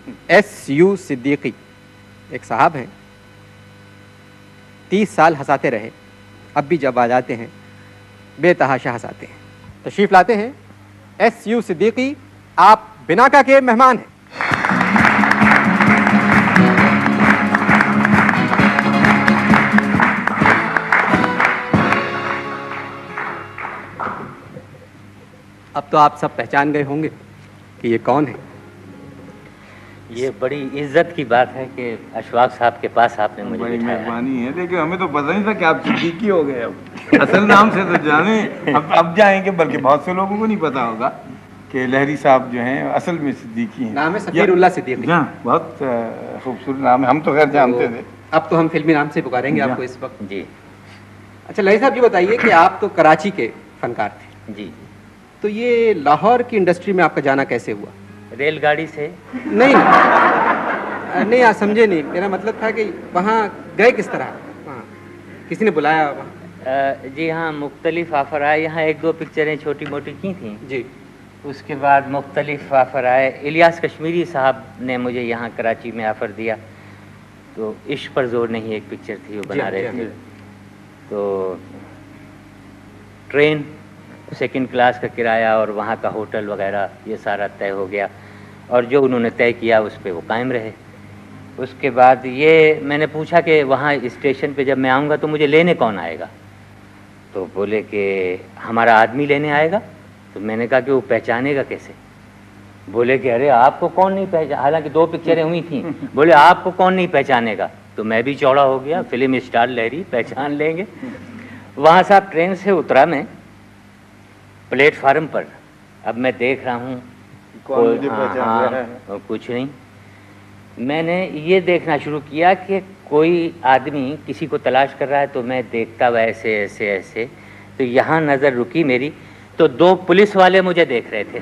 SU Siddiqui एक साहब हैं, 30 साल हंसाते रहे, अब भी जब आ जाते हैं बेतहाशा हंसाते हैं। तशरीफ लाते हैं SU सिद्दीकी, आप बिनाका के मेहमान हैं। अब तो आप सब पहचान गए होंगे कि ये कौन है। ये बड़ी इज्जत की बात है कि अशफाक साहब के पास आपने मुझे बड़ी बिठाया। मेहरबानी है, लेकिन हमें तो पता नहीं था कि आप सिद्दीकी हो गए। अब असल नाम से तो जाने, अब जाएंगे, बल्कि बहुत से लोगों को नहीं पता होगा कि लहरी साहब जो हैं असल में सिद्दीकी हैं। नाम है सफीरुल्लाह सिद्दीकी। हाँ, बहुत खूबसूरत नाम है, हम तो खैर जानते थे। अब तो हम फिल्मी नाम से पुकारेंगे आपको इस वक्त। जी अच्छा लहरी साहब, ये बताइए कि आप तो कराची के फनकार थे, जी। तो ये लाहौर की इंडस्ट्री में आपका जाना कैसे हुआ? रेलगाड़ी से? नहीं नहीं, आप समझे नहीं, मेरा मतलब था कि वहाँ गए किस तरह? वहाँ किसी ने बुलाया वहाँ? जी हाँ, मुख्तलिफ ऑफ़र आए। यहाँ एक दो पिक्चरें छोटी मोटी की थी जी। उसके बाद मुख्तलिफ ऑफ़र आए। इलियास कश्मीरी साहब ने मुझे यहाँ कराची में ऑफ़र दिया, तो इश्क पर जोर नहीं एक पिक्चर थी वो बना रहे थे, तो ट्रेन सेकंड क्लास का किराया और वहाँ का होटल वगैरह ये सारा तय हो गया, और जो उन्होंने तय किया उस पर वो कायम रहे। उसके बाद ये मैंने पूछा कि वहाँ स्टेशन पे जब मैं आऊँगा तो मुझे लेने कौन आएगा? तो बोले कि हमारा आदमी लेने आएगा। तो मैंने कहा कि वो पहचानेगा कैसे? बोले कि अरे आपको कौन नहीं पहचान, हालांकि दो पिक्चरें हुई थी, बोले आपको कौन नहीं पहचानेगा? तो मैं भी चौड़ा हो गया, फिल्म स्टार लहरी, पहचान लेंगे। वहाँ साहब ट्रेन से उतरा मैं प्लेटफार्म पर, अब मैं देख रहा हूँ कुछ नहीं। मैंने ये देखना शुरू किया कि कोई आदमी किसी को तलाश कर रहा है, तो मैं देखता हुआ ऐसे ऐसे ऐसे, तो यहाँ नज़र रुकी मेरी, तो दो पुलिस वाले मुझे देख रहे थे।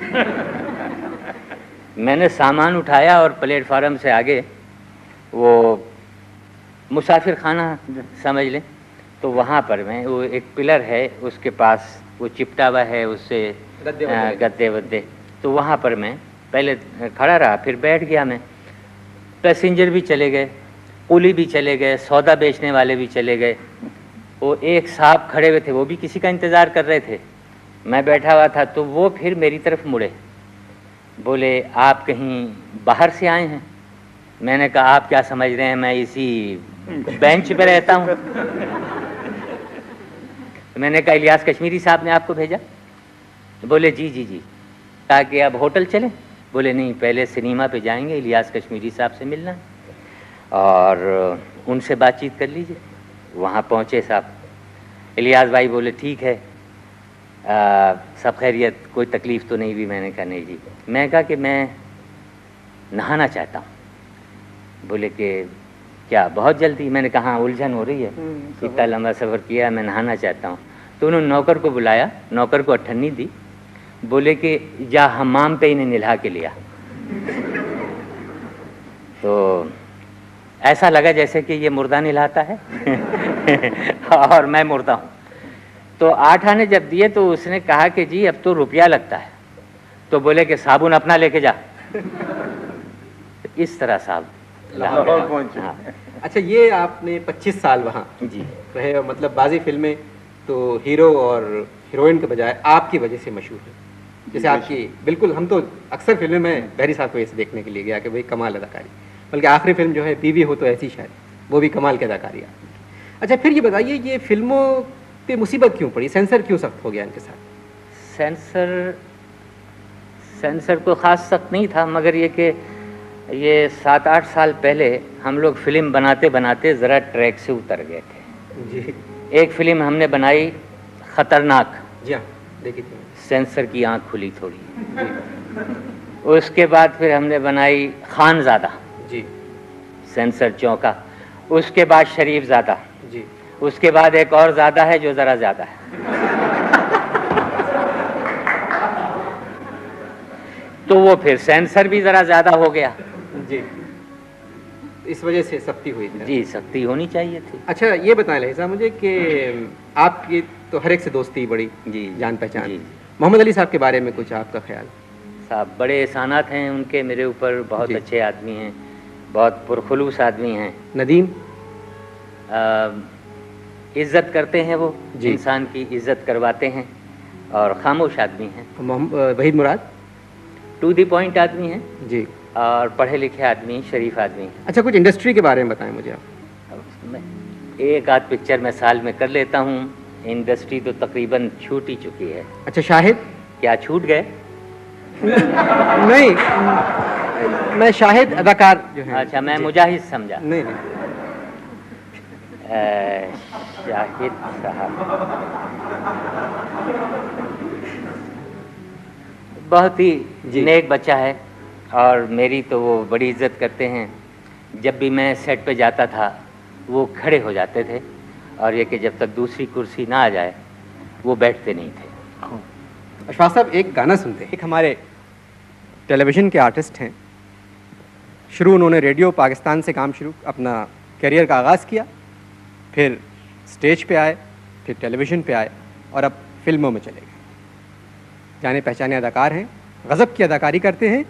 मैंने सामान उठाया और प्लेटफार्म से आगे वो मुसाफिर खाना समझ लें, तो वहाँ पर मैं, वो एक पिलर है उसके पास वो चिपटा हुआ है उससे गद्दे वद्दे, तो वहाँ पर मैं पहले खड़ा रहा, फिर बैठ गया मैं। पैसेंजर भी चले गए, कुली भी चले गए, सौदा बेचने वाले भी चले गए, वो एक साहब खड़े हुए थे, वो भी किसी का इंतज़ार कर रहे थे। मैं बैठा हुआ था, तो वो फिर मेरी तरफ मुड़े, बोले आप कहीं बाहर से आए हैं? मैंने कहा आप क्या समझ रहे हैं मैं इसी बेंच पे रहता हूँ? मैंने कहा इलियास कश्मीरी साहब ने आपको भेजा? बोले जी जी जी। कहा कि अब होटल चलें? बोले नहीं, पहले सिनेमा पे जाएंगे, इलियास कश्मीरी साहब से मिलना है और उनसे बातचीत कर लीजिए। वहाँ पहुँचे साहब, इलियास भाई बोले ठीक है, सब खैरियत, कोई तकलीफ़ तो नहीं हुई? मैंने कहा नहीं जी। मैं कहा कि मैं नहाना चाहता हूँ। बोले कि क्या बहुत जल्दी? मैंने कहा हाँ, उलझन हो रही है, इतना लंबा सफ़र किया, मैं नहाना चाहता हूँ। तो उन्होंने नौकर को बुलाया, नौकर को अठन्नी दी, बोले कि जा हमाम पे इन्हें नहला के लिया। तो ऐसा लगा जैसे कि ये मुर्दा नहलाता है और मैं मुर्दा हूँ। तो 8 आने जब दिए तो उसने कहा कि जी अब तो रुपया लगता है, तो बोले कि साबुन अपना लेके जा। तो इस तरह साहब लाहौर पहुंचे। हाँ। अच्छा, ये आपने 25 साल वहाँ जी रहे, मतलब बाजी फिल्में तो हीरो और हीरोइन के बजाय आपकी वजह से मशहूर है। जैसे आपकी, बिल्कुल, हम तो अक्सर फिल्में में बहरी साहब को ऐसे देखने के लिए गया कि भाई कमाल अदाकारी, बल्कि आखिरी फिल्म जो है बीवी हो तो ऐसी, शायद वो भी कमाल की अदाकारी है। अच्छा, फिर ये बताइए, ये फिल्मों पे मुसीबत क्यों पड़ी? सेंसर क्यों सख्त हो गया इनके साथ? सेंसर को ख़ास सख्त नहीं था, मगर ये कि ये 7-8 साल पहले हम लोग फिल्म बनाते बनाते ज़रा ट्रैक से उतर गए थे जी। एक फिल्म हमने बनाई ख़तरनाक, जी हाँ, देखी थी। सेंसर की आंख खुली थोड़ी। उसके बाद फिर हमने बनाई खानज़ादा जी, सेंसर चौंका। उसके बाद शरीफज़ादा जी, उसके बाद एक और ज़्यादा है जो ज़रा ज़्यादा है। तो वो फिर सेंसर भी ज़रा ज़्यादा हो गया जी, इस वजह से सख्ती हुई थी। जी, सख्ती होनी चाहिए थी। अच्छा, ये बताएं लहरी साहब मुझे कि आपकी तो हर एक से दोस्ती बड़ी जी, जान पहचान, जी। मोहम्मद अली साहब के बारे में कुछ आपका ख्याल? साहब बड़े एहसानात हैं उनके मेरे ऊपर, बहुत जी। अच्छे आदमी हैं, बहुत पुरखुलूस आदमी हैं। नदीम? इज़्ज़त करते हैं वो, जी। इंसान की इज़्ज़त करवाते हैं और खामोश आदमी हैं, वहीद मुराद? टू द पॉइंट आदमी हैं जी। और पढ़े लिखे आदमी, शरीफ आदमी हैं। अच्छा, कुछ इंडस्ट्री के बारे में बताएं मुझे आप। मैं एक आध पिक्चर मैं साल में कर लेता हूँ, इंडस्ट्री तो तकरीबन छूट ही चुकी है। अच्छा, शाहिद? क्या छूट गए? नहीं, मैं शाहिद अदाकार जो है। अच्छा, मैं जी। मुजाहिद समझा। नहीं नहीं, शाहिद साहब बहुत ही जी। नेक बच्चा है और मेरी तो वो बड़ी इज्जत करते हैं। जब भी मैं सेट पे जाता था वो खड़े हो जाते थे और ये कि जब तक दूसरी कुर्सी ना आ जाए वो बैठते नहीं थे। अशफाक साहब, एक गाना सुनते हैं। एक हमारे टेलीविज़न के आर्टिस्ट हैं, शुरू उन्होंने रेडियो पाकिस्तान से काम शुरू अपना करियर का आगाज़ किया, फिर स्टेज पे आए, फिर टेलीविज़न पे आए और अब फिल्मों में चले गए। जाने पहचाने अदाकार हैं, गज़ब की अदाकारी करते हैं,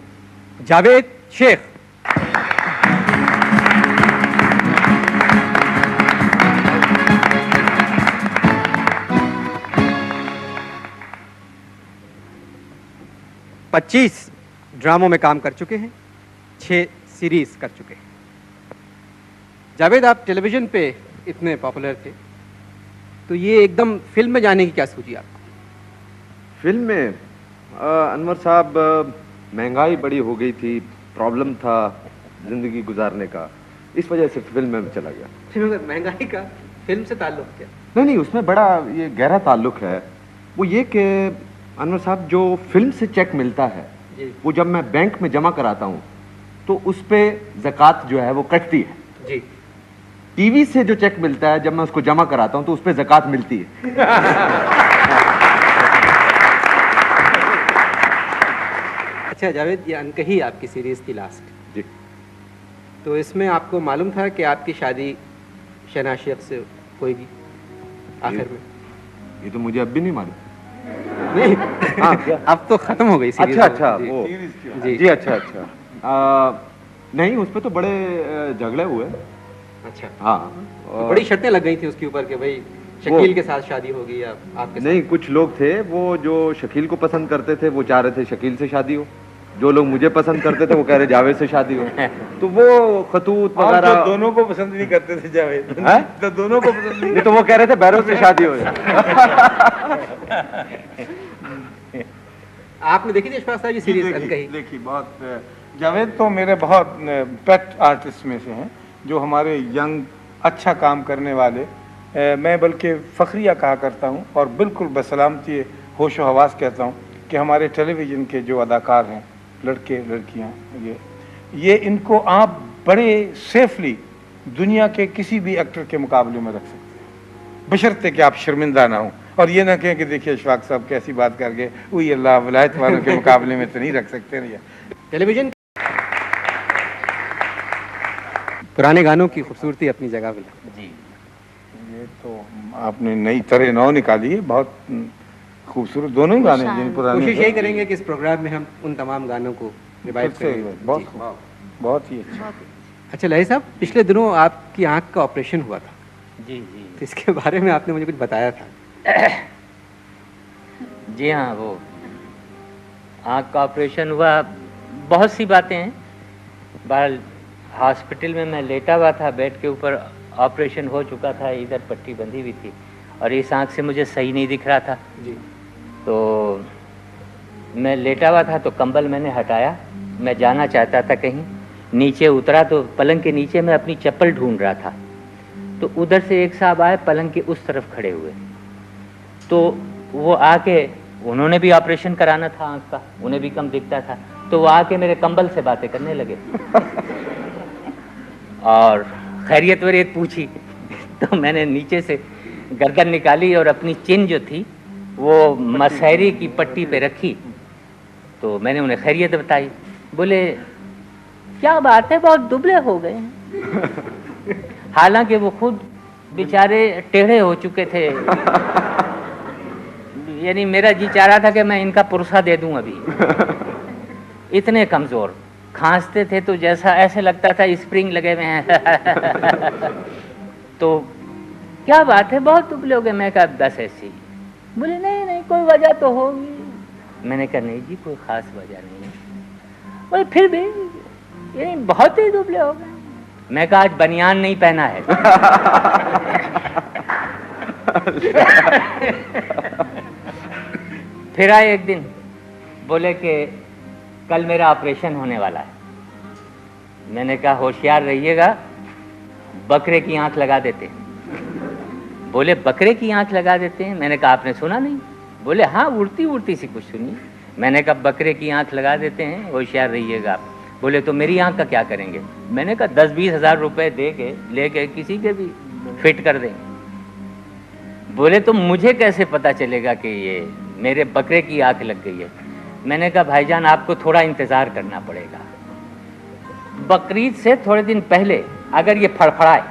जावेद शेख। पच्चीस ड्रामों में काम कर चुके हैं, 6 सीरीज़ कर चुके हैं। जावेद, आप टेलीविज़न पे इतने पॉपुलर थे, तो ये एकदम फिल्म में जाने की क्या सूझी आपको? फिल्म में अनवर साहब, महंगाई बड़ी हो गई थी, प्रॉब्लम था ज़िंदगी गुजारने का, इस वजह से फिल्म में चला गया। फिल्म महंगाई का फिल्म से ताल्लुक क्या? नहीं, उसमें बड़ा ये गहरा ताल्लुक है। वो ये कि अनवर साहब, जो फिल्म से चेक मिलता है जी। वो जब मैं बैंक में जमा कराता हूँ तो उस पे ज़कात जो है वो कटती है। जी। टीवी से जो चेक मिलता है जब मैं उसको जमा कराता हूँ तो उस पे ज़कात मिलती है। अच्छा जावेद, ये अनकही आपकी सीरीज़ की लास्ट, जी। तो इसमें आपको मालूम था कि आपकी शादी शहनाज शेख से होगी आखिर में? ये तो मुझे अब भी नहीं मालूम। नहीं, हाँ, क्या? अब तो खत्म हो गई सीरीज। अच्छा, जी। वो जी। जी, अच्छा। नहीं, उस पे तो बड़े झगड़े हुए। अच्छा, हाँ, तो बड़ी शर्तें लग गई थी उसके ऊपर कि भाई शकील के साथ शादी होगी या आपके साथ? नहीं, कुछ लोग थे वो जो शकील को पसंद करते थे, वो चाह रहे थे शकील से शादी हो। जो लोग मुझे पसंद करते थे वो कह रहे जावेद से शादी हो। तो वो खतूत और वगैरह। जो दोनों को पसंद नहीं करते थे जावेद, हैं? तो दोनों को पसंद नहीं। नहीं, तो वो कह रहे थे बैरों से शादी हो जाए। आपने देखी थी अशफाक साहब ये सीरीज अनकही? देखी, बहुत जावेद तो मेरे बहुत पेट आर्टिस्ट में से हैं, जो हमारे यंग अच्छा काम करने वाले, मैं बल्कि फ़ख्रिया कहा करता हूँ और बिल्कुल बसलामती होश व हवास कहता हूँ कि हमारे टेलीविज़न के जो अदाकार हैं, लड़के लड़कियाँ, ये इनको आप बड़े सेफली दुनिया के किसी भी एक्टर के मुकाबले में रख सकते हैं, बशर्ते कि आप शर्मिंदा ना हो और ये ना कहें कि देखिए अशफाक साहब कैसी बात कर गए, वही अल्लाह वलायत वालों के मुकाबले में तो नहीं रख सकते नहीं। टेलीविजन पुराने गानों की खूबसूरती अपनी जगह पे। जी, ये तो आपने नई तरह नौ निकाली है, बहुत खूबसूरत दोनों ही गाने जिन पुराने। कोशिश यही करेंगे कि इस प्रोग्राम में हम उन तमाम गानों को रिवाइव फिर से करें। बहुत जी। खूब, बहुत ही अच्छा। अच्छा लही साहब, पिछले दिनों आपकी आंख का ऑपरेशन हुआ था, जी जी तो इसके बारे में आपने मुझे कुछ बताया था। जी हाँ, वो आँख का ऑपरेशन हुआ, बहुत सी बातें हैं। बहरहाल हॉस्पिटल में मैं लेटा हुआ था बेड के ऊपर, ऑपरेशन हो चुका था, इधर पट्टी बंधी हुई थी और इस आँख से मुझे सही नहीं दिख रहा था। जी। तो मैं लेटा हुआ था तो कंबल मैंने हटाया, मैं जाना चाहता था कहीं, नीचे उतरा तो पलंग के नीचे मैं अपनी चप्पल ढूंढ रहा था, तो उधर से एक साहब आए पलंग के उस तरफ खड़े हुए, तो वो आके, उन्होंने भी ऑपरेशन कराना था आँख का, उन्हें भी कम दिखता था, तो वो आके मेरे कंबल से बातें करने लगे और खैरियत वैरियत पूछी। तो मैंने नीचे से गर्दन निकाली और अपनी चिन जो थी वो मसहरी की पट्टी पे रखी, तो मैंने उन्हें खैरियत बताई। बोले क्या बात है, बहुत दुबले हो गए हैं। हालांकि वो खुद बेचारे टेढ़े हो चुके थे, यानी मेरा जी चाह रहा था कि मैं इनका पुरसा दे दूं अभी। इतने कमज़ोर, खांसते थे तो जैसा ऐसे लगता था स्प्रिंग लगे हुए हैं। तो क्या बात है, बहुत दुबले हो गए। मैं कहा 10 ऐसे ही। बोले नहीं नहीं कोई वजह तो होगी। मैंने कहा नहीं जी कोई ख़ास वजह नहीं है। बोले फिर भी ये बहुत ही दुबले हो गए। मैं कहा आज बनियान नहीं पहना है। फिर आए एक दिन, बोले कि कल मेरा ऑपरेशन होने वाला है। मैंने कहा होशियार रहिएगा, बकरे की आंख लगा देते हैं। बोले बकरे की आंख लगा देते हैं? मैंने कहा आपने सुना नहीं? बोले हाँ उड़ती उड़ती सी कुछ सुनी। मैंने कहा बकरे की आंख लगा देते हैं, होशियार रहिएगा आप। बोले तो मेरी आंख का क्या करेंगे? मैंने कहा 10-20 हज़ार रुपए दे के लेके किसी के भी फिट कर देंगे। बोले तो मुझे कैसे पता चलेगा कि ये मेरे बकरे की आंख लग गई है? मैंने कहा भाईजान आपको थोड़ा इंतज़ार करना पड़ेगा। बकरीद से थोड़े दिन पहले अगर ये फड़फड़ाए